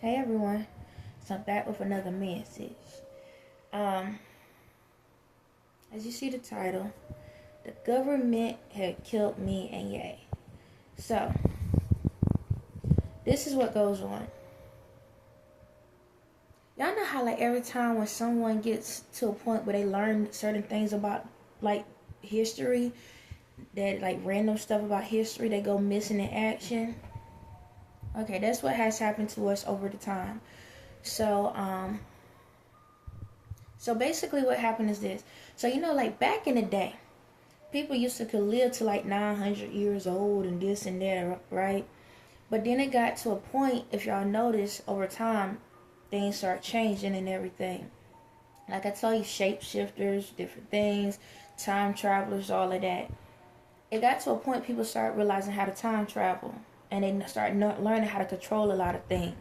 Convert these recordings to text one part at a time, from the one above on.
Hey everyone, so I'm back with another message. As you see the title, the government had killed me and Ye. So, this is what goes on. Y'all know how like every time when someone gets to a point where they learn certain things about like history, that like random stuff about history, they go missing in action? Okay, that's what has happened to us over the time. So basically what happened is this. So like back in the day, people used to could live to like 900 years old and this and that, right? But then it got to a point, if y'all notice, over time, things start changing and everything. Like I tell you, shapeshifters, different things, time travelers, all of that. It got to a point people start realizing how to time travel. And they start learning how to control a lot of things.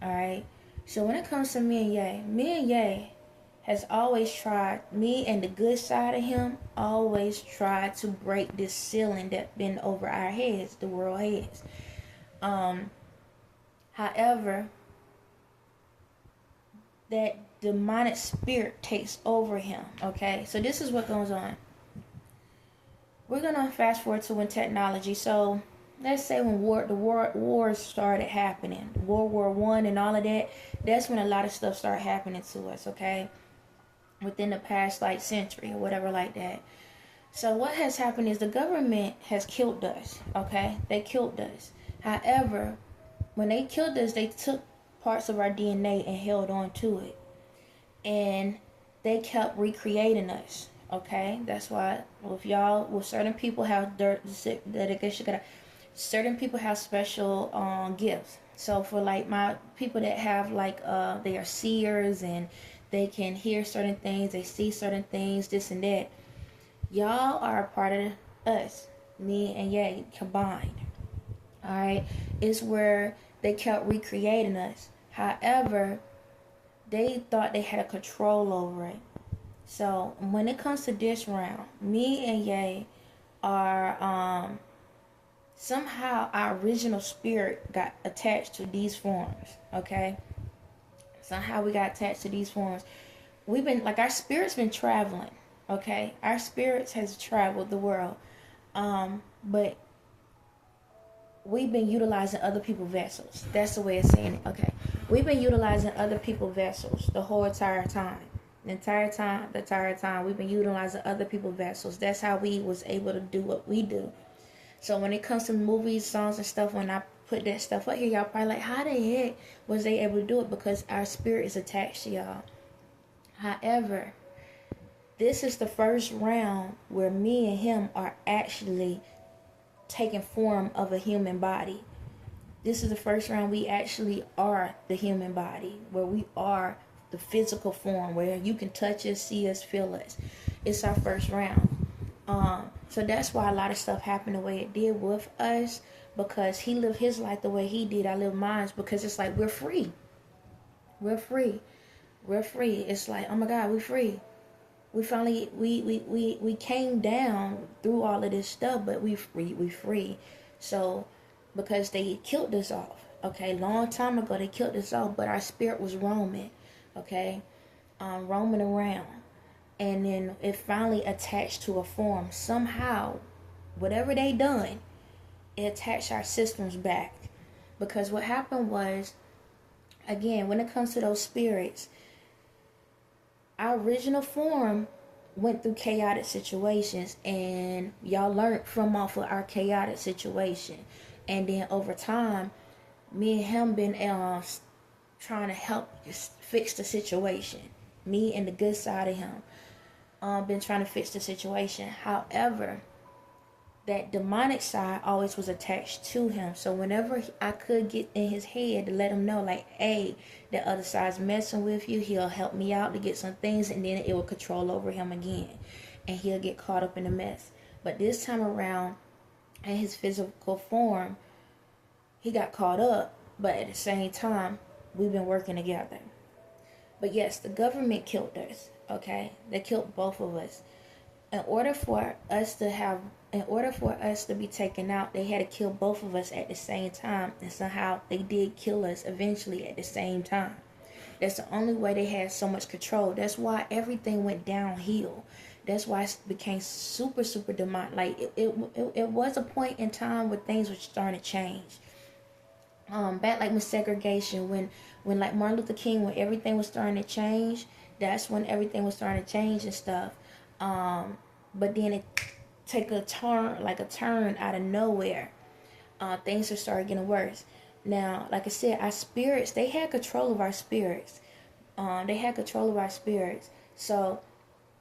Alright? So when it comes to me and Ye has always tried, me and the good side of him, always tried to break this ceiling that's been over our heads, the world heads. However, that demonic spirit takes over him, okay? So this is what goes on. We're going to fast forward to when technology, so let's say when the wars started happening, World War I and all of that, that's when a lot of stuff started happening to us, okay? Within the past like century or whatever like that. So what has happened is the government has killed us, okay? They killed us. However, when they killed us, they took parts of our DNA and held on to it. And they kept recreating us, okay? That's why with certain people have certain people have special gifts. So for like my people that have like they are seers and they can hear certain things, they see certain things, this and that. Y'all are a part of us, me and Ye combined. Alright? It's where they kept recreating us. However, they thought they had a control over it. So when it comes to this round, me and Ye are somehow our original spirit got attached to these forms, okay? Somehow we got attached to these forms. We've been like our spirit's been traveling, okay? Our spirits has traveled the world, but we've been utilizing other people's vessels. That's the way of saying it, okay? We've been utilizing other people's vessels the whole entire time. The entire time we've been utilizing other people's vessels. That's how we was able to do what we do. So when it comes to movies, songs, and stuff, when I put that stuff up here, y'all probably like, how the heck was they able to do it? Because our spirit is attached to y'all. However, this is the first round where me and him are actually taking form of a human body. This is the first round we actually are the human body, where we are the physical form, where you can touch us, see us, feel us. It's our first round. So that's why a lot of stuff happened the way it did with us, because he lived his life the way he did. I live mine, because it's like we're free. We're free. We're free. It's like, oh my God, we're free. We finally we came down through all of this stuff, but we free. So because they killed us off, okay, long time ago they killed us off, but our spirit was roaming, okay, roaming around. And then it finally attached to a form. Somehow, whatever they done, it attached our systems back. Because what happened was, again, when it comes to those spirits, our original form went through chaotic situations, and y'all learned from off of our chaotic situation. And then over time, me and him been trying to help fix the situation. Me and the good side of him. Been trying to fix the situation. However, that demonic side always was attached to him. So whenever I could get in his head to let him know, like, hey, the other side's messing with you, he'll help me out to get some things, and then it will control over him again, and he'll get caught up in the mess. But this time around, in his physical form, he got caught up, but at the same time, we've been working together. But yes, the government killed us, okay? They killed both of us. In order for us to have, in order for us to be taken out, they had to kill both of us at the same time. And somehow they did kill us eventually at the same time. That's the only way they had so much control. That's why everything went downhill. That's why it became super, super demonic. Like, it was a point in time where things were starting to change. Back like with segregation, when like Martin Luther King, when everything was starting to change, that's when everything was starting to change and stuff. But then it take a turn out of nowhere. Things just started getting worse. Now, like I said, our spirits, they had control of our spirits. So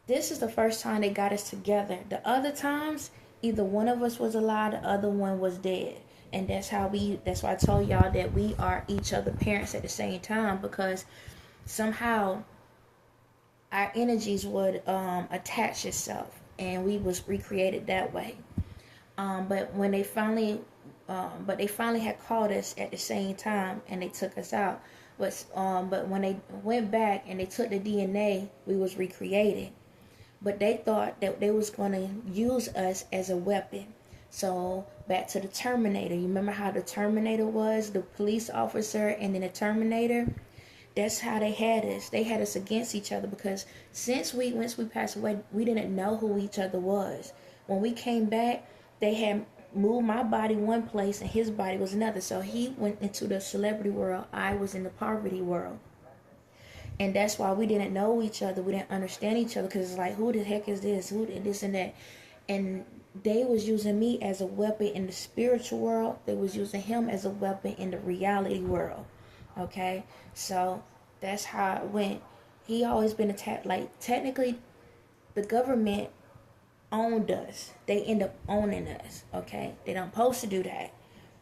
this is the first time they got us together. The other times, either one of us was alive, the other one was dead. And that's why I told y'all that we are each other parents at the same time, because somehow our energies would attach itself, and we was recreated that way. But when they finally had called us at the same time, and they took us out. But when they went back and they took the DNA, we was recreated. But they thought that they was going to use us as a weapon. So back to the Terminator. You remember how the Terminator was? The police officer and then the Terminator? That's how they had us. They had us against each other, because once we passed away, we didn't know who each other was. When we came back, they had moved my body one place and his body was another. So he went into the celebrity world. I was in the poverty world. And that's why we didn't know each other. We didn't understand each other, because it's like, who the heck is this? Who this and that? And they was using me as a weapon in the spiritual world. They was using him as a weapon in the reality world. Okay? So that's how it went. He always been attacked. Like, technically, the government owned us. They end up owning us. Okay? They don't supposed to do that,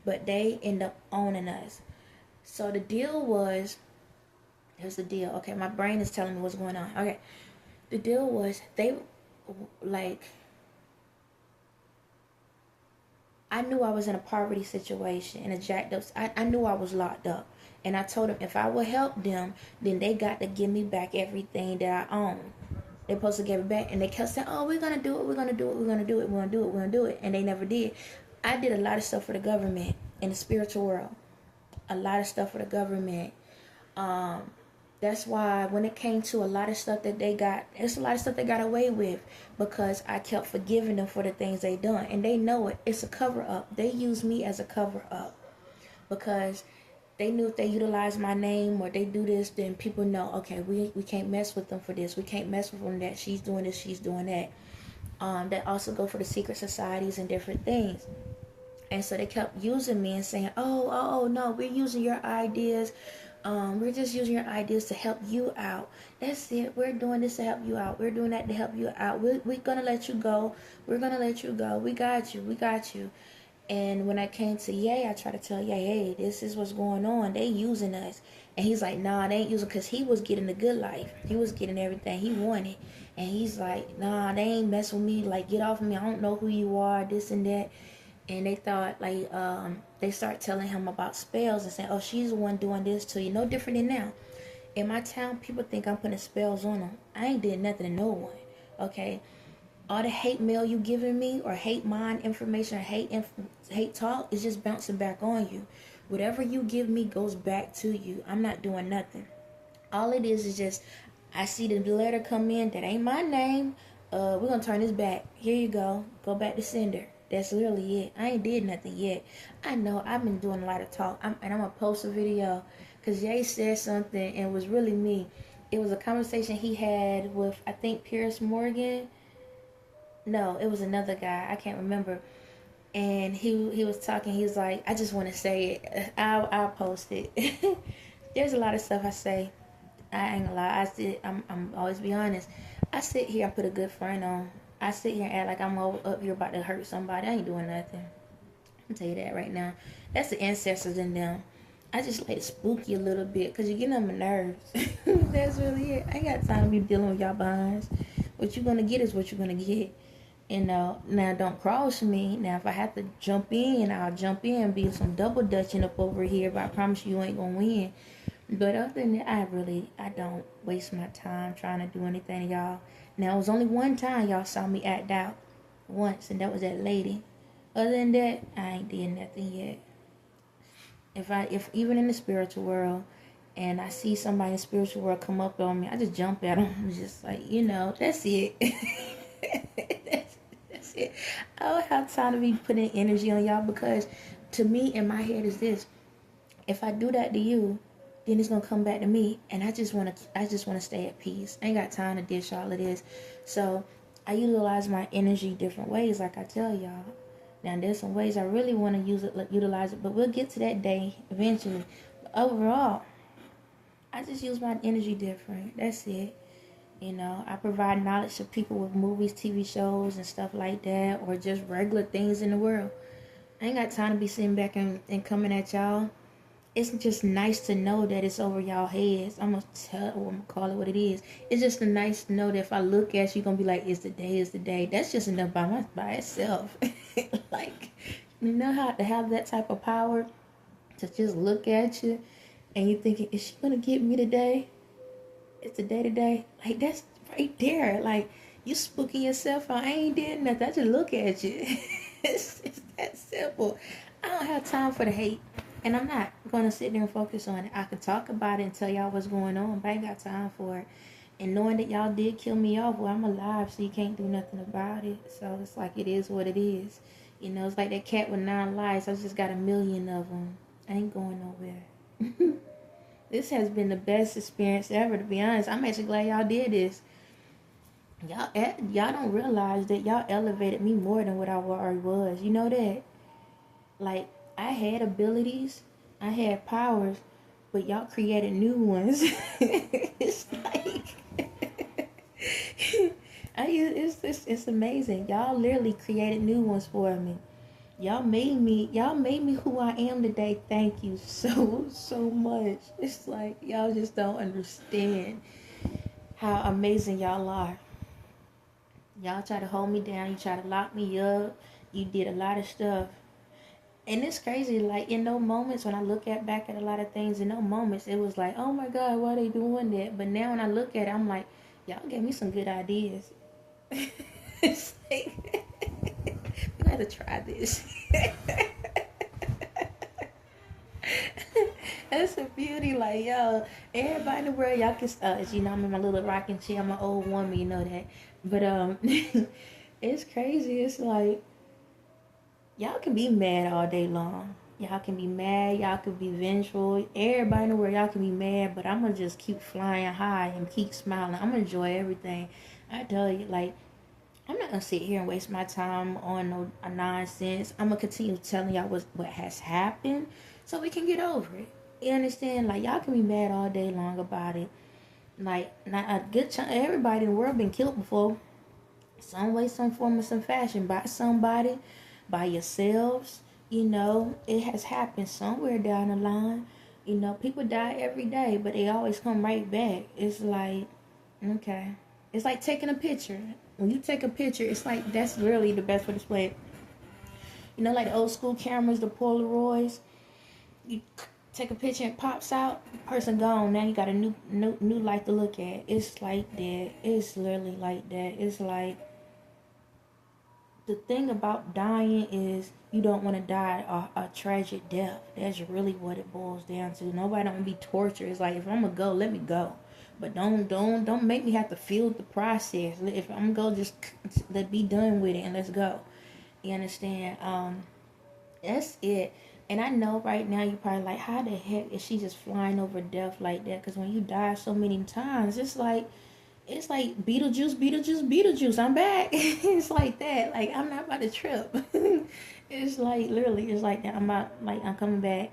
but they end up owning us. So the deal was, here's the deal. Okay, my brain is telling me what's going on. Okay, the deal was, they, like, I knew I was in a poverty situation, in a jacked up. I knew I was locked up, and I told them if I would help them, then they got to give me back everything that I own. They're supposed to give it back, and they kept saying, "Oh, we're gonna do it. We're gonna do it. We're gonna do it. We're gonna do it. We're gonna do it," and they never did. I did a lot of stuff for the government in the spiritual world. A lot of stuff for the government. That's why when it came to a lot of stuff that they got, it's a lot of stuff they got away with, because I kept forgiving them for the things they done. And they know it. It's a cover-up. They use me as a cover-up, because they knew if they utilize my name or they do this, then people know, okay, we can't mess with them for this. We can't mess with them that she's doing this, she's doing that. That also go for the secret societies and different things. And so they kept using me and saying, oh, no, we're using your ideas. We're just using your ideas to help you out. That's it. We're doing this to help you out. We're doing that to help you out. We're going to let you go. We're going to let you go. We got you. We got you. And when I came to Ye, I tried to tell Ye, hey, this is what's going on. They using us. And he's like, nah, they ain't using, because he was getting the good life. He was getting everything he wanted. And he's like, nah, they ain't messing with me. Like, get off of me. I don't know who you are, this and that. And they thought, like, they start telling him about spells and saying, oh, she's the one doing this to you. No different than now. In my town, people think I'm putting spells on them. I ain't did nothing to no one, okay? All the hate mail you giving me, or hate mind information, or hate talk, is just bouncing back on you. Whatever you give me goes back to you. I'm not doing nothing. All it is just, I see the letter come in, that ain't my name. We're going to turn this back. Here you go. Go back to sender. That's literally it. I ain't did nothing yet. I know I've been doing a lot of talk. I'm going to post a video, because Jay said something, and it was really me. It was a conversation he had with, I think, Pierce Morgan. No, it was another guy. I can't remember. And he was talking. He was like, I just want to say it. I'll post it. There's a lot of stuff I say. I ain't gonna lie. I'm always be honest. I sit here and put a good front on. I sit here and act like I'm up here about to hurt somebody. I ain't doing nothing. I'll tell you that right now. That's the ancestors in them. I just like to spook you a little bit, because you're getting on my nerves. That's really it. I ain't got time to be dealing with y'all behinds. What you're going to get is what you're going to get. And now don't cross me. Now, if I have to jump in, I'll jump in and be some double dutching up over here. But I promise you ain't going to win. But other than that, I don't waste my time trying to do anything to y'all. Now, it was only one time y'all saw me act out. once, and that was that lady. Other than that, I ain't did nothing yet. If even in the spiritual world, and I see somebody in the spiritual world come up on me, I just jump at them. I'm just like, that's it. that's it. I don't have time to be putting energy on y'all, because to me, in my head is this: if I do that to you, then it's gonna come back to me, and I just wanna stay at peace. I ain't got time to dish all of this. So I utilize my energy different ways, like I tell y'all. Now there's some ways I really want to utilize it, but we'll get to that day eventually. But overall, I just use my energy different. That's it. I provide knowledge to people with movies, TV shows, and stuff like that, or just regular things in the world. I ain't got time to be sitting back and coming at y'all. It's just nice to know that it's over y'all heads. I'm gonna call it what it is. It's just nice to know that if I look at you, you're gonna be like, it's the day. That's just enough by itself. Like, how to have that type of power to just look at you and you thinking, is she gonna get me today? It's the day today. Like, that's right there. Like, you spooking yourself out. I ain't did nothing. I just look at you. It's that simple. I don't have time for the hate. And I'm not going to sit there and focus on it. I could talk about it and tell y'all what's going on, but I ain't got time for it. And knowing that y'all did kill me off, well, I'm alive, so you can't do nothing about it. So it's like it is what it is. It's like that cat with 9 lives. I just got 1,000,000 of them. I ain't going nowhere. This has been the best experience ever, to be honest. I'm actually glad y'all did this. Y'all don't realize that y'all elevated me more than what I already was. You know that? Like, I had abilities, I had powers, but y'all created new ones. It's like, it's amazing. Y'all literally created new ones for me. Y'all made me who I am today. Thank you so much. It's like, y'all just don't understand how amazing y'all are. Y'all try to hold me down. You try to lock me up. You did a lot of stuff. And it's crazy, like, in those moments, when I look back at a lot of things, in those moments, it was like, oh my God, why are they doing that? But now when I look at it, I'm like, y'all gave me some good ideas. It's like, we gotta try this. That's a beauty, like, yo, everybody in the world, y'all can, I'm in my little rocking chair, I'm an old woman, you know that. But, it's crazy, it's like, y'all can be mad all day long. Y'all can be mad. Y'all can be vengeful. Everybody in the world, y'all can be mad. But I'm going to just keep flying high and keep smiling. I'm going to enjoy everything. I tell you, like, I'm not going to sit here and waste my time on no nonsense. I'm going to continue telling y'all what has happened so we can get over it. You understand? Like, y'all can be mad all day long about it. Like, not a good chunk. Everybody in the world been killed before. Some way, some form, or some fashion by somebody. By yourselves, it has happened somewhere down the line. People die every day, but they always come right back. It's like, okay. It's like taking a picture. When you take a picture, it's like, that's really the best way to display it. Like the old school cameras, the Polaroids. You take a picture and it pops out, person gone. Now you got a new life to look at. It's like that. It's literally like that. It's like, the thing about dying is you don't want to die a tragic death. That's really what it boils down to. Nobody don't want to be tortured. It's like, if I'm gonna go, let me go, but don't make me have to feel the process. If I'm gonna go, just let be done with it and let's go. You understand? That's it. And I know right now you're probably like, how the heck is she just flying over death like that? Because when you die so many times, it's like Beetlejuice, I'm back. It's like that. Like, I'm not about to trip. It's like, literally, it's like that. I'm coming back.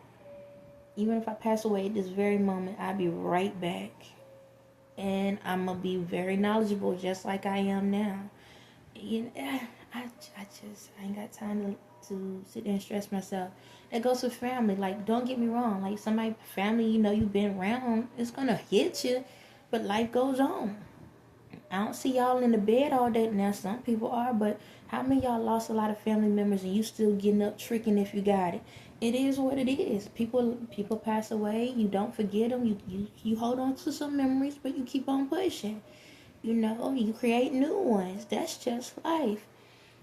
Even if I pass away at this very moment, I'll be right back. And I'm going to be very knowledgeable, just like I am now. I ain't got time to sit there and stress myself. That goes with family. Like, don't get me wrong. Like, somebody, family, you've been around, it's going to hit you. But life goes on. I don't see y'all in the bed all day. Now, some people are, but how many y'all lost a lot of family members and you still getting up tricking if you got it? It is what it is. People pass away. You don't forget them. You hold on to some memories, but you keep on pushing. You create new ones. That's just life.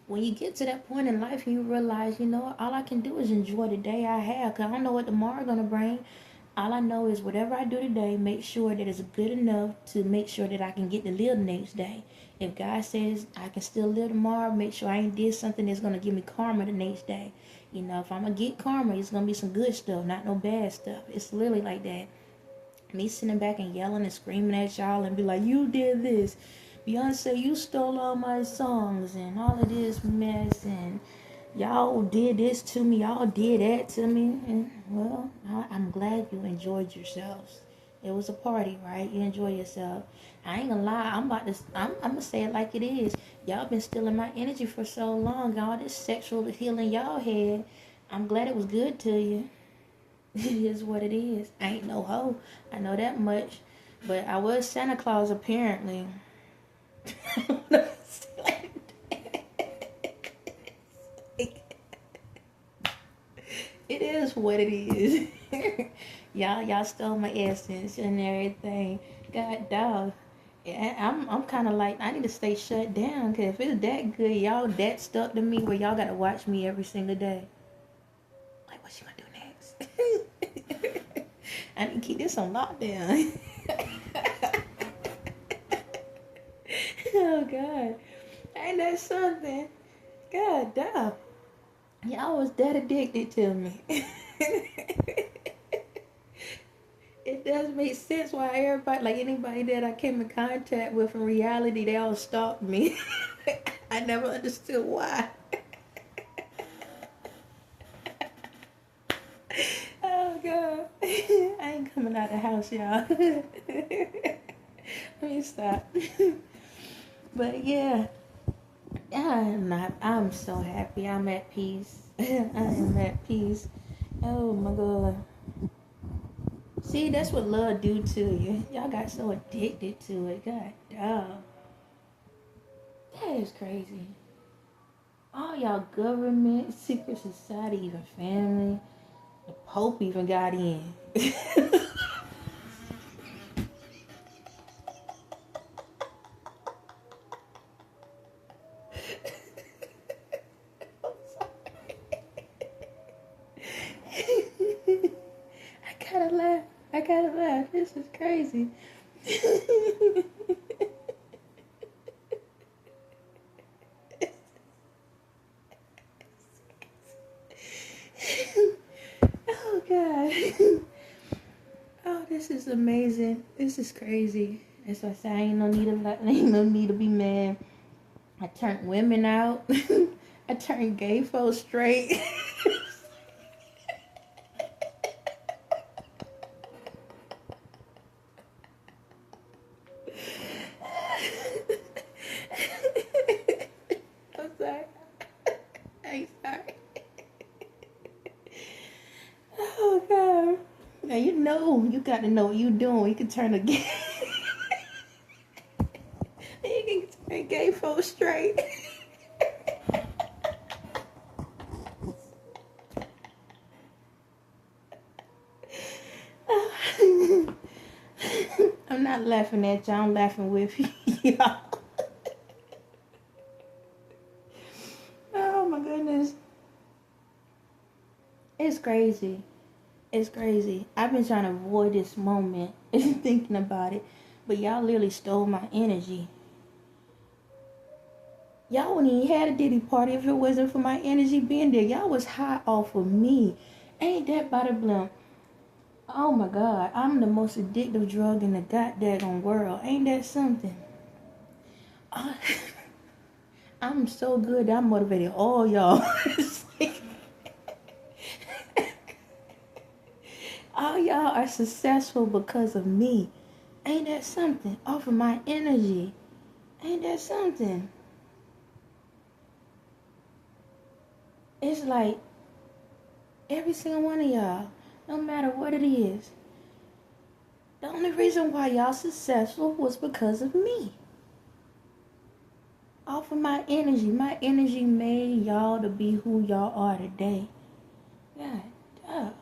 when you get to that point in life and you realize, you know, all I can do is enjoy the day I have, because I don't know what tomorrow gonna bring. All I know is whatever I do today, make sure that it's good enough to make sure that I can get to live the next day. If God says I can still live tomorrow, make sure I ain't did something that's gonna give me karma the next day. You know, if I'm gonna get karma, it's gonna be some good stuff, not no bad stuff. It's literally like that. Me sitting back and yelling and screaming at y'all and be like, you did this. Beyonce, you stole all my songs and all of this mess, and y'all did this to me, y'all did that to me. And well, I'm glad you enjoyed yourselves. It was a party, right? You enjoy yourself. I ain't gonna lie, I'm gonna say it like it is. Y'all been stealing my energy for so long. All this sexual healing y'all had, I'm glad it was good to you. It is what it is. I ain't no hoe, I know that much. But I was Santa Claus apparently. It is what it is. y'all stole my essence and everything. God dog. Yeah, I'm kind of like, I need to stay shut down, because if it's that good, y'all that stuck to me where y'all gotta watch me every single day. Like, what you gonna do next? I need to keep this on lockdown. Oh God, ain't that something? God damn, y'all was that addicted to me. It does make sense why everybody, like anybody that I came in contact with in reality, they all stalked me. I never understood why. Oh God, I ain't coming out the house, y'all. Let me stop. But yeah, I'm so happy. I'm at peace. I am at peace. Oh my God. See, that's what love do to you. Y'all got so addicted to it. God damn. That is crazy. All y'all government, secret society, even family. The Pope even got in. I gotta laugh. This is crazy. Oh God. Oh, this is amazing. This is crazy. That's why I say ain't no need to be mad. I turned women out. I turned gay folks straight. I'm sorry. I'm sorry. Oh God. Now you got to know what you're doing. You can turn a gay. You can turn gay folks straight. I'm not laughing at y'all. I'm laughing with y'all. Oh my goodness. It's crazy. It's crazy. I've been trying to avoid this moment thinking about it. But y'all literally stole my energy. Y'all wouldn't even had a Diddy party if it wasn't for my energy being there. Y'all was high off of me. Ain't that by the blimp? Oh my God. I'm the most addictive drug in the goddamn world. Ain't that something? I'm so good that I motivated all y'all. All y'all are successful because of me. Ain't that something? Off of my energy. Ain't that something? It's like every single one of y'all, no matter what it is, the only reason why y'all successful was because of me. Off of my energy. My energy made y'all to be who y'all are today. God damn.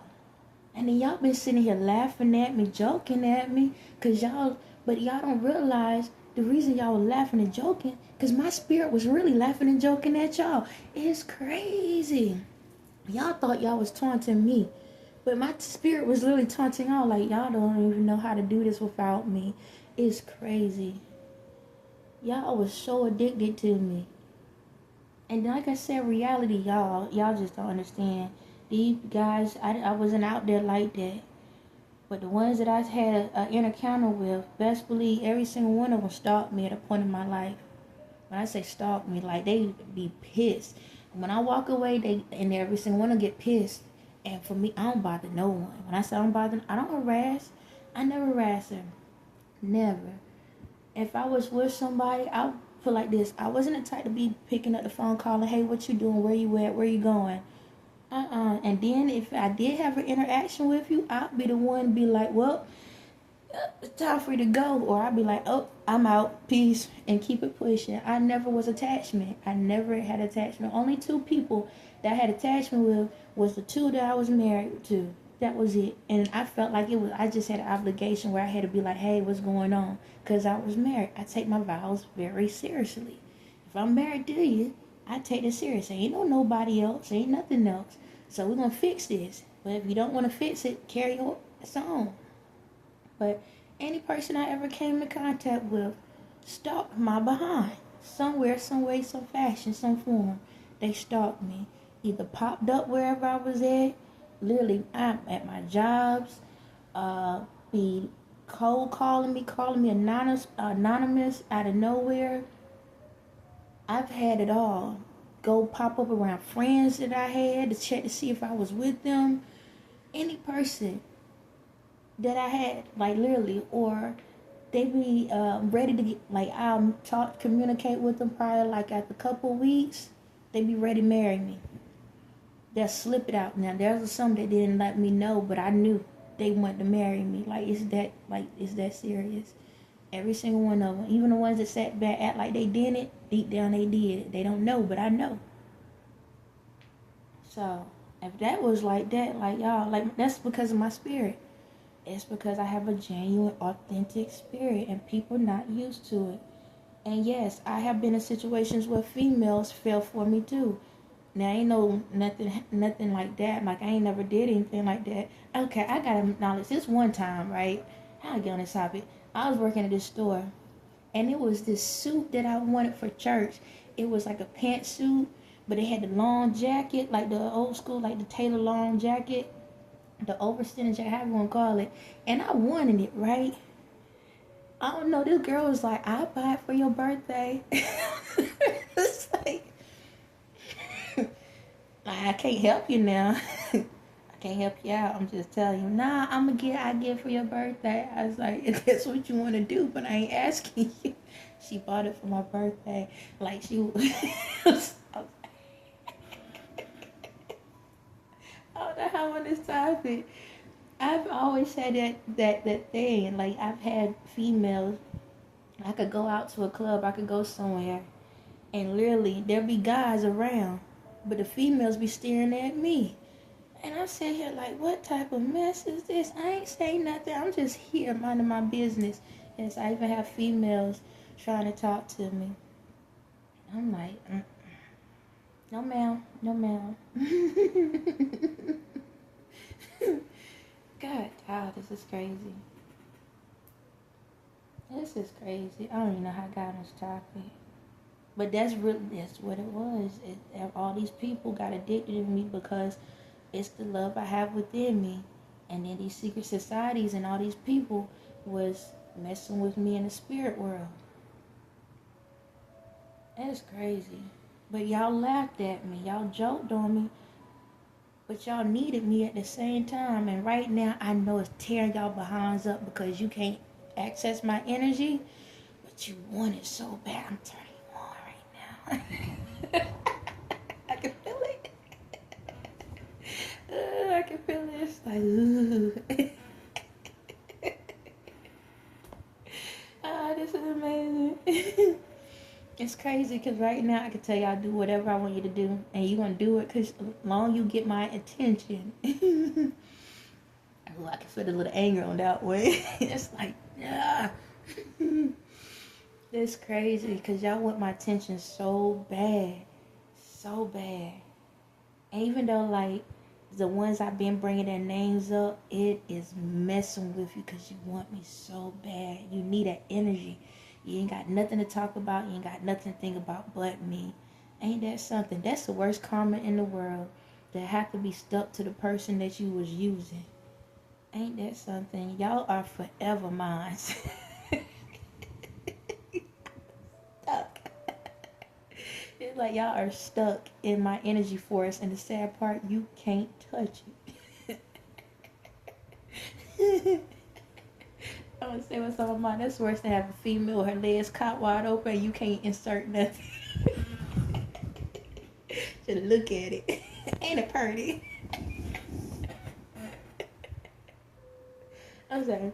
And then y'all been sitting here laughing at me, joking at me, but y'all don't realize the reason y'all were laughing and joking, because my spirit was really laughing and joking at y'all. It's crazy. Y'all thought y'all was taunting me, but my spirit was literally taunting y'all, like, y'all don't even know how to do this without me. It's crazy. Y'all was so addicted to me. And like I said, reality, y'all just don't understand. These guys, I wasn't out there like that. But the ones that I had an encounter with, best believe every single one of them stalked me at a point in my life. When I say stalk me, like, they be pissed. When I walk away, and every single one will get pissed. And for me, I don't bother no one. When I say I don't bother, I don't harass. I never harass them. Never. If I was with somebody, I put like this. I wasn't the type to be picking up the phone calling, hey, what you doing? Where you at? Where you going? And then if I did have an interaction with you, I'd be the one to be like, well, it's time for you to go. Or I'd be like, oh, I'm out, peace, and keep it pushing. I never was attachment. I never had attachment. Only 2 people that I had attachment with was the 2 that I was married to. That was it. And I felt like I just had an obligation where I had to be like, hey, what's going on? Because I was married. I take my vows very seriously. If I'm married to you, I take it serious. Ain't nobody else. Ain't nothing else. So we're going to fix this. But if you don't want to fix it, carry on. It's on. But any person I ever came in contact with stalked my behind. Somewhere, some way, some fashion, some form. They stalked me. Either popped up wherever I was at. Literally, I'm at my jobs. Be cold calling me anonymous out of nowhere. I've had it all. Go pop up around friends that I had to check to see if I was with them. Any person that I had, like, literally, or they be ready to get, like, I'll communicate with them prior, like, after a couple of weeks, they be ready to marry me. They'll slip it out. Now, there's some that didn't let me know, but I knew they wanted to marry me. It's that serious. Every single one of them. Even the ones that sat back, act like they didn't, deep down they did. They don't know, but I know. So, if that was like that, like, y'all, like, that's because of my spirit. It's because I have a genuine, authentic spirit, and people not used to it. And yes, I have been in situations where females fell for me too. Now, ain't nothing like that. Like, I ain't never did anything like that. Okay, I gotta acknowledge this one time, right? I'll get on this topic. I was working at this store, and it was this suit that I wanted for church. It was like a pantsuit, but it had the long jacket, like the old school, like the Taylor long jacket, the overextended jacket, however you want to call it. And I wanted it, right? I don't know. This girl was like, I'll buy it for your birthday. It's like, I can't help you now. I can't help you out. I'm just telling you. Nah, I get for your birthday. I was like, if that's what you want to do, but I ain't asking you. She bought it for my birthday. Like, she was, I don't know how on this topic. I've always had that thing. Like, I've had females. I could go out to a club. I could go somewhere. And literally, there'll be guys around. But the females be staring at me. And I'm sitting here like, what type of mess is this? I ain't saying nothing. I'm just here minding my business. And so I even have females trying to talk to me. I'm like, no ma'am, no ma'am. God, this is crazy. This is crazy. I don't even know how I got on this topic. But that's what it was. All these people got addicted to me because it's the love I have within me. And then these secret societies and all these people was messing with me in the spirit world. That's crazy. But y'all laughed at me. Y'all joked on me. But y'all needed me at the same time. And right now, I know it's tearing y'all behinds up because you can't access my energy. But you want it so bad. I'm turning you on right now. I can feel it. I can feel it. It's like, ooh. This is amazing. It's crazy because right now I can tell y'all do whatever I want you to do. And you're going to do it because as long as you get my attention. Oh, I can feel a little anger on that way. It's like, yeah. It's crazy because y'all want my attention so bad. So bad. And even though, like, the ones I've been bringing their names up, it is messing with you because you want me so bad. You need that energy. You ain't got nothing to talk about. You ain't got nothing to think about but me. Ain't that something? That's the worst karma in the world. To have to be stuck to the person that you was using. Ain't that something? Y'all are forever mine. Stuck. It's like y'all are stuck in my energy force, and the sad part, you can't touch it. I'm gonna say what's on my mind. That's worse than having a female, her legs caught wide open, and you can't insert nothing. Just look at it. Ain't it pretty? I'm sorry.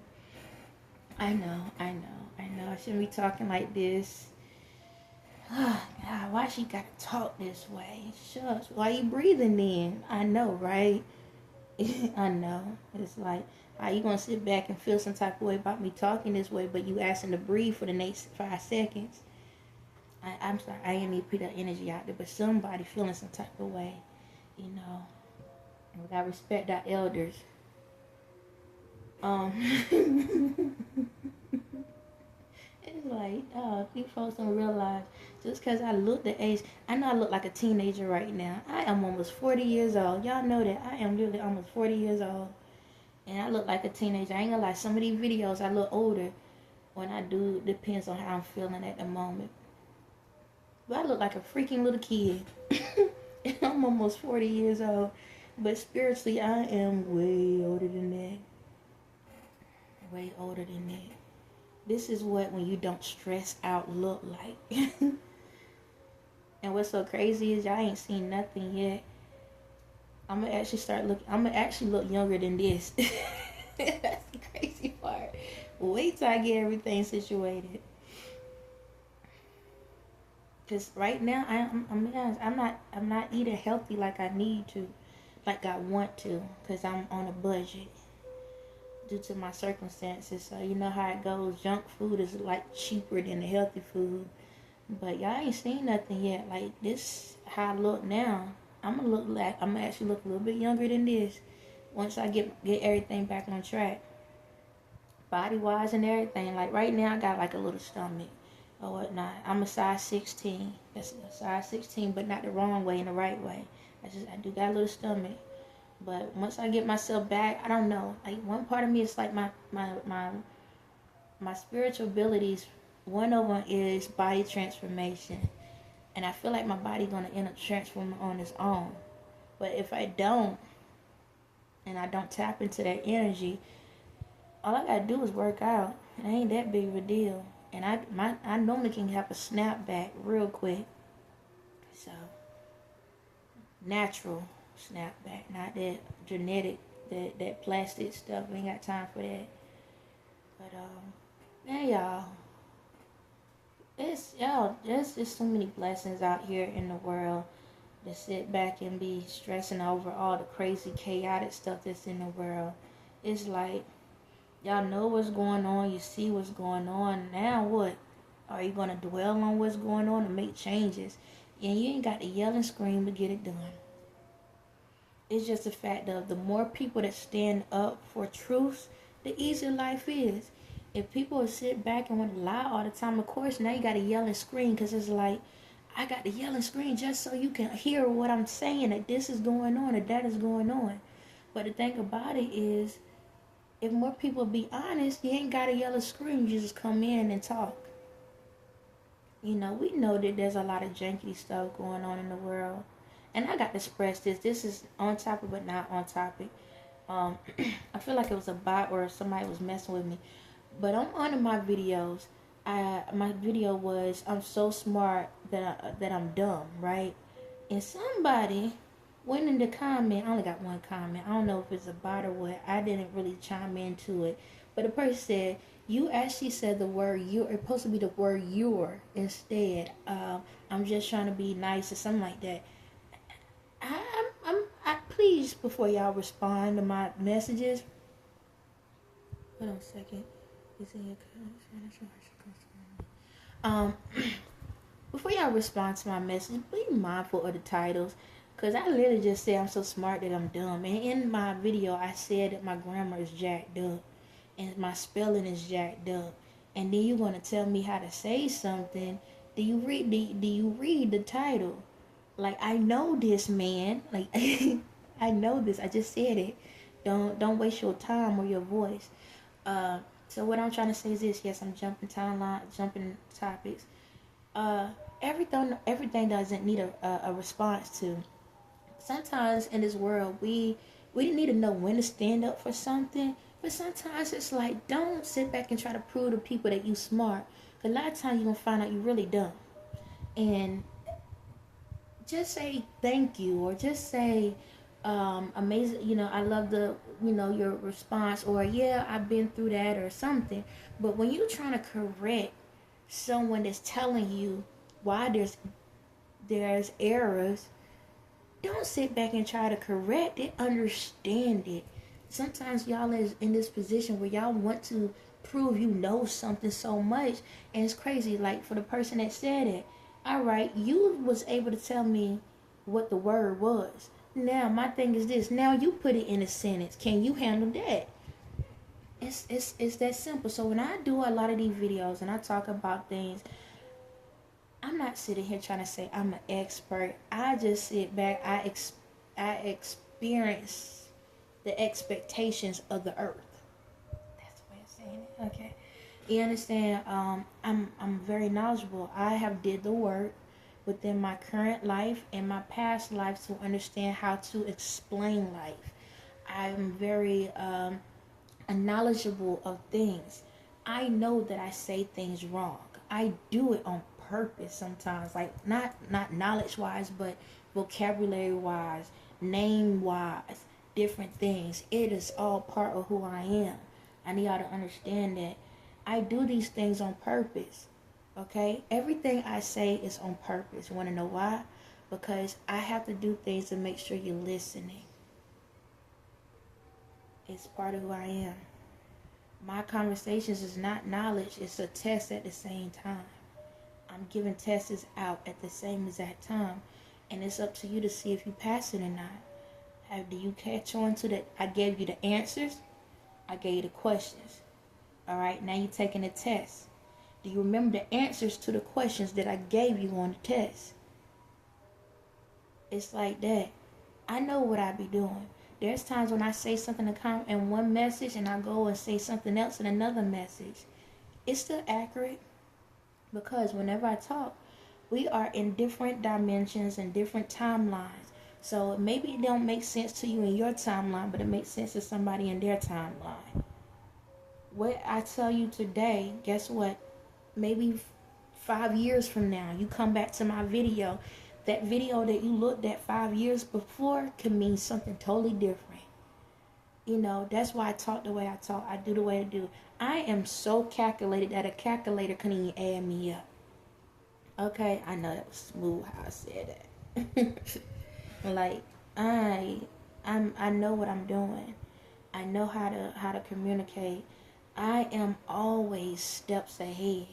I know. I shouldn't be talking like this. Oh, God, why she gotta talk this way? Shucks. Why you breathing then? I know, right? I know. It's like, how you gonna sit back and feel some type of way about me talking this way, but you asking to breathe for the next 5 seconds? I'm sorry. I ain't need to put that energy out there, but somebody feeling some type of way, you know. We gotta respect our elders. It's like, these folks don't realize just because I look the age, I know I look like a teenager right now. I am almost 40 years old. Y'all know that. I am really almost 40 years old. And I look like a teenager. I ain't gonna lie, some of these videos I look older when I do. Depends on how I'm feeling at the moment. But I look like a freaking little kid. And I'm almost 40 years old. But spiritually, I am way older than that. Way older than that. This is what when you don't stress out look like. And what's so crazy is y'all ain't seen nothing yet. I'm gonna actually look younger than this. That's the crazy part. Wait till I get everything situated. Cause right now I'm not eating healthy like I need to, like I want to, cause I'm on a budget due to my circumstances. So you know how it goes. Junk food is like cheaper than the healthy food. But y'all ain't seen nothing yet. Like this, how I look now. I'm gonna actually look a little bit younger than this once I get everything back on track, body wise and everything. Like right now, I got like a little stomach or whatnot. I'm a size 16. That's a size 16, but not the wrong way, in the right way. I do got a little stomach. But once I get myself back, I don't know. Like one part of me is like my spiritual abilities. One of them is body transformation. And I feel like my body going to end up transforming on its own. But if I don't, and I don't tap into that energy, all I got to do is work out. It ain't that big of a deal. And I normally can have a snapback real quick. So, natural snapback, not that genetic, that plastic stuff. We ain't got time for that. But, yeah, y'all. There's just so many blessings out here in the world to sit back and be stressing over all the crazy, chaotic stuff that's in the world. It's like, y'all know what's going on, you see what's going on. Now what? Are you going to dwell on what's going on and make changes? And you ain't got to yell and scream to get it done. It's just a fact of the more people that stand up for truth, the easier life is. If people sit back and want to lie all the time, of course, now you got to yell and scream, because it's like, I got to yell and scream just so you can hear what I'm saying, that this is going on, that that is going on. But the thing about it is, if more people be honest, you ain't got to yell and scream. You just come in and talk. You know, we know that there's a lot of janky stuff going on in the world. And I got to express this. This is on topic, but not on topic. I feel like it was a bot or somebody was messing with me. But on one of my videos, my video was, I'm so smart that I'm dumb, right? And somebody went in the comment. I only got one comment. I don't know if it's a bot or what. I didn't really chime into it. But the person said, you actually said the word you. It's supposed to be the word your instead. I'm just trying to be nice or something like that. I please, before y'all respond to my messages. Hold on a second. Um, before y'all respond to my message, be mindful of the titles. Cause I literally just said I'm so smart that I'm dumb. And in my video, I said that my grammar is jacked up, and my spelling is jacked up. And then you want to tell me how to say something? Do you read? Do you read the title? Like, I know this, man. Like I know this. I just said it. Don't waste your time or your voice. So what I'm trying to say is this. Yes, I'm jumping topics. Uh, everything doesn't need a response to. Sometimes in this world, we need to know when to stand up for something. But sometimes it's like, don't sit back and try to prove to people that you smart. 'Cause a lot of times you're gonna find out you really dumb. And just say thank you, or just say amazing, I love your response, or yeah, I've been through that, or something. But when you're trying to correct someone that's telling you why there's errors, don't sit back and try to correct it. Understand it. Sometimes y'all is in this position where y'all want to prove you know something so much, and it's crazy. Like, for the person that said it, all right, you was able to tell me what the word was. Now my thing is this. Now you put it in a sentence. Can you handle that? It's that simple. So when I do a lot of these videos and I talk about things, I'm not sitting here trying to say I'm an expert. I just sit back. I experience the expectations of the earth. That's the way of saying it. Okay, you understand? I'm very knowledgeable. I have did the work within my current life and my past life to understand how to explain life. I'm very knowledgeable of things. I know that I say things wrong. I do it on purpose sometimes, like not knowledge wise, but vocabulary wise, name wise, different things. It is all part of who I am. I need y'all to understand that I do these things on purpose. Okay, everything I say is on purpose. You want to know why? Because I have to do things to make sure you're listening. It's part of who I am. My conversations is not knowledge, it's a test at the same time. I'm giving tests out at the same exact time, and it's up to you to see if you pass it or not. Do you catch on to that? I gave you the answers, I gave you the questions. All right, now you're taking a test. Do you remember the answers to the questions that I gave you on the test? It's like that. I know what I be doing. There's times when I say something in one message and I go and say something else in another message. It's still accurate, because whenever I talk, we are in different dimensions and different timelines. So maybe it don't make sense to you in your timeline, but it makes sense to somebody in their timeline. What I tell you today, guess what? Maybe 5 years from now, you come back to my video. That video that you looked at 5 years before can mean something totally different. That's why I talk the way I talk. I do the way I do. I am so calculated that a calculator couldn't even add me up. Okay, I know that was smooth how I said that. Like, I know what I'm doing. I know how to communicate. I am always steps ahead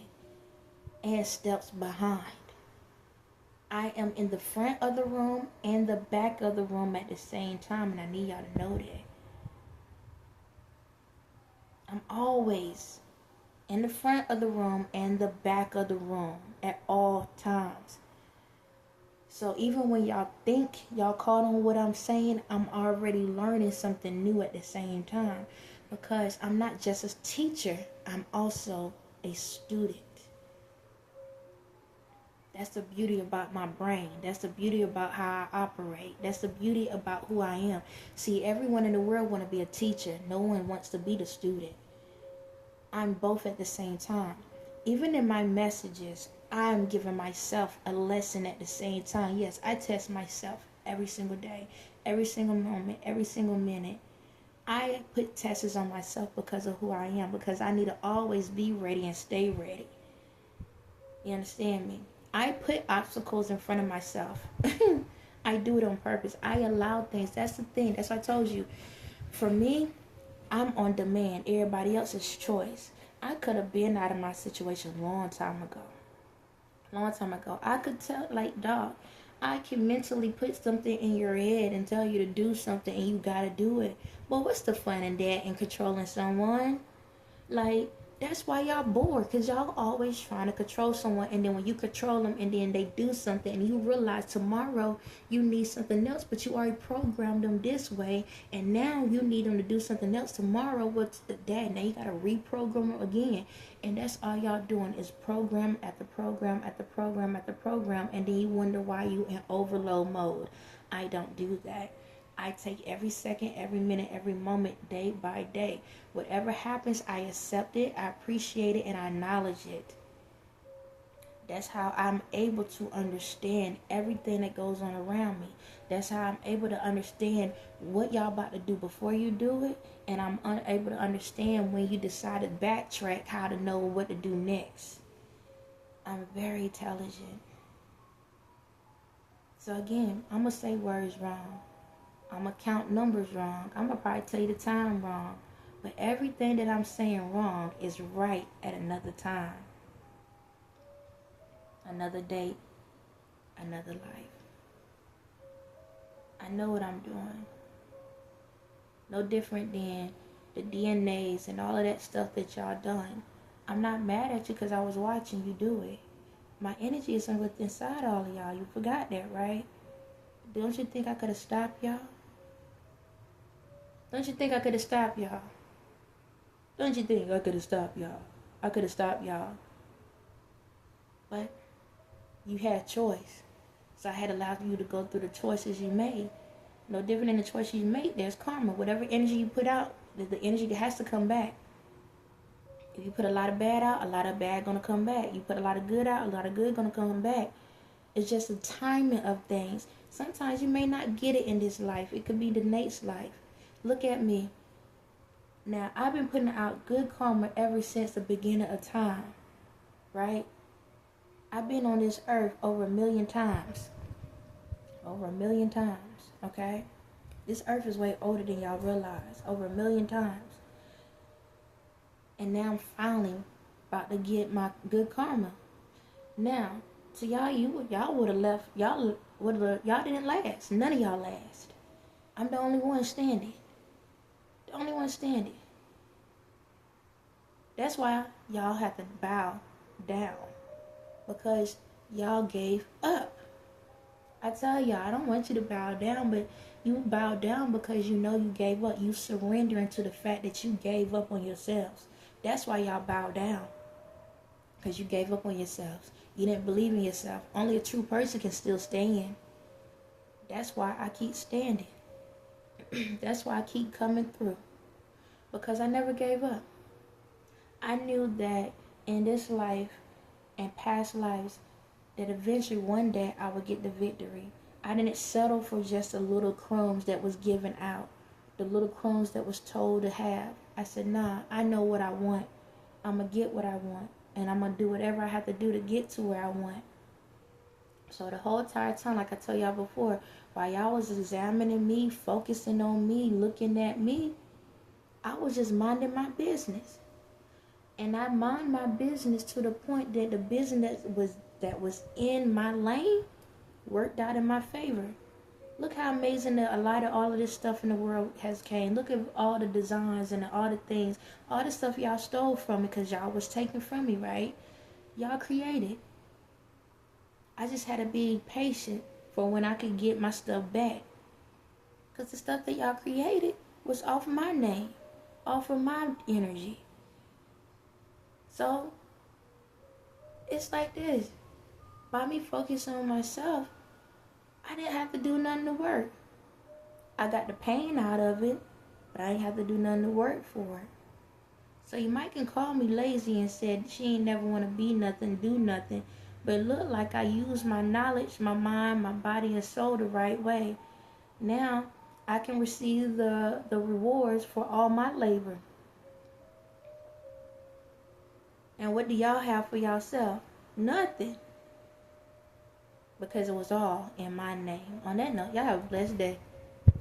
and steps behind. I am in the front of the room and the back of the room at the same time, and I need y'all to know that. I'm always in the front of the room and the back of the room at all times. So even when y'all think y'all caught on what I'm saying, I'm already learning something new at the same time, because I'm not just a teacher, I'm also a student. That's the beauty about my brain. That's the beauty about how I operate. That's the beauty about who I am. See, everyone in the world want to be a teacher. No one wants to be the student. I'm both at the same time. Even in my messages, I'm giving myself a lesson at the same time. Yes, I test myself every single day, every single moment, every single minute. I put tests on myself because of who I am, because I need to always be ready and stay ready. You understand me? I put obstacles in front of myself. I do it on purpose. I allow things. That's the thing. That's what I told you. For me, I'm on demand. Everybody else's choice. I could have been out of my situation a long time ago. long time ago. I could tell, like, dog, I can mentally put something in your head and tell you to do something and you gotta do it. Well, what's the fun in that, in controlling someone? Like, that's why y'all bored, because y'all always trying to control someone, and then when you control them and then they do something and you realize tomorrow you need something else, but you already programmed them this way, and now you need them to do something else tomorrow. What's that? Now you gotta reprogram them again, and that's all y'all doing is program after program after program after program, and then you wonder why you in overload mode. I don't do that. I take every second, every minute, every moment, day by day. Whatever happens, I accept it, I appreciate it, and I acknowledge it. That's how I'm able to understand everything that goes on around me. That's how I'm able to understand what y'all about to do before you do it, and I'm able to understand when you decide to backtrack, how to know what to do next. I'm very intelligent. So again, I'm going to say words wrong. I'm going to count numbers wrong. I'm going to probably tell you the time wrong. But everything that I'm saying wrong is right at another time. Another date. Another life. I know what I'm doing. No different than the DNAs and all of that stuff that y'all done. I'm not mad at you because I was watching you do it. My energy is inside all of y'all. You forgot that, right? Don't you think I could have stopped y'all? Don't you think I could have stopped y'all? Don't you think I could have stopped y'all? I could have stopped y'all. But you had choice. So I had allowed you to go through the choices you made. No different than the choices you made, there's karma. Whatever energy you put out, the energy has to come back. If you put a lot of bad out, a lot of bad gonna come back. You put a lot of good out, a lot of good gonna come back. It's just the timing of things. Sometimes you may not get it in this life. It could be the next life. Look at me. Now, I've been putting out good karma ever since the beginning of time, right? I've been on this earth over 1 million times. Over 1 million times, okay? This earth is way older than y'all realize. Over 1 million times. And now I'm finally about to get my good karma. Now, to y'all, y'all would have left. Y'all didn't last. None of y'all last. I'm the only one standing. The only one standing. That's why y'all have to bow down. Because y'all gave up. I tell y'all, I don't want you to bow down, but you bow down because you know you gave up. You surrendering to the fact that you gave up on yourselves. That's why y'all bow down. Because you gave up on yourselves. You didn't believe in yourself. Only a true person can still stand. That's why I keep standing. That's why I keep coming through. Because I never gave up. I knew that in this life and past lives, that eventually one day I would get the victory. I didn't settle for just the little crumbs that was given out. The little crumbs that was told to have. I said, nah, I know what I want. I'm going to get what I want. And I'm going to do whatever I have to do to get to where I want. So the whole entire time, like I told y'all before, while y'all was examining me, focusing on me, looking at me, I was just minding my business. And I mind my business to the point that the business that was in my lane worked out in my favor. Look how amazing that a lot of all of this stuff in the world has came. Look at all the designs and all the things, all the stuff y'all stole from me because y'all was taken from me, right? Y'all created. I just had to be patient for when I could get my stuff back. Because the stuff that y'all created was off my name, off of my energy. So, it's like this. By me focusing on myself, I didn't have to do nothing to work. I got the pain out of it, but I didn't have to do nothing to work for it. So you might can call me lazy and said she ain't never want to be nothing, do nothing. But it looked like I used my knowledge, my mind, my body, and soul the right way. Now, I can receive the rewards for all my labor. And what do y'all have for yourself? Nothing. Because it was all in my name. On that note, y'all have a blessed day.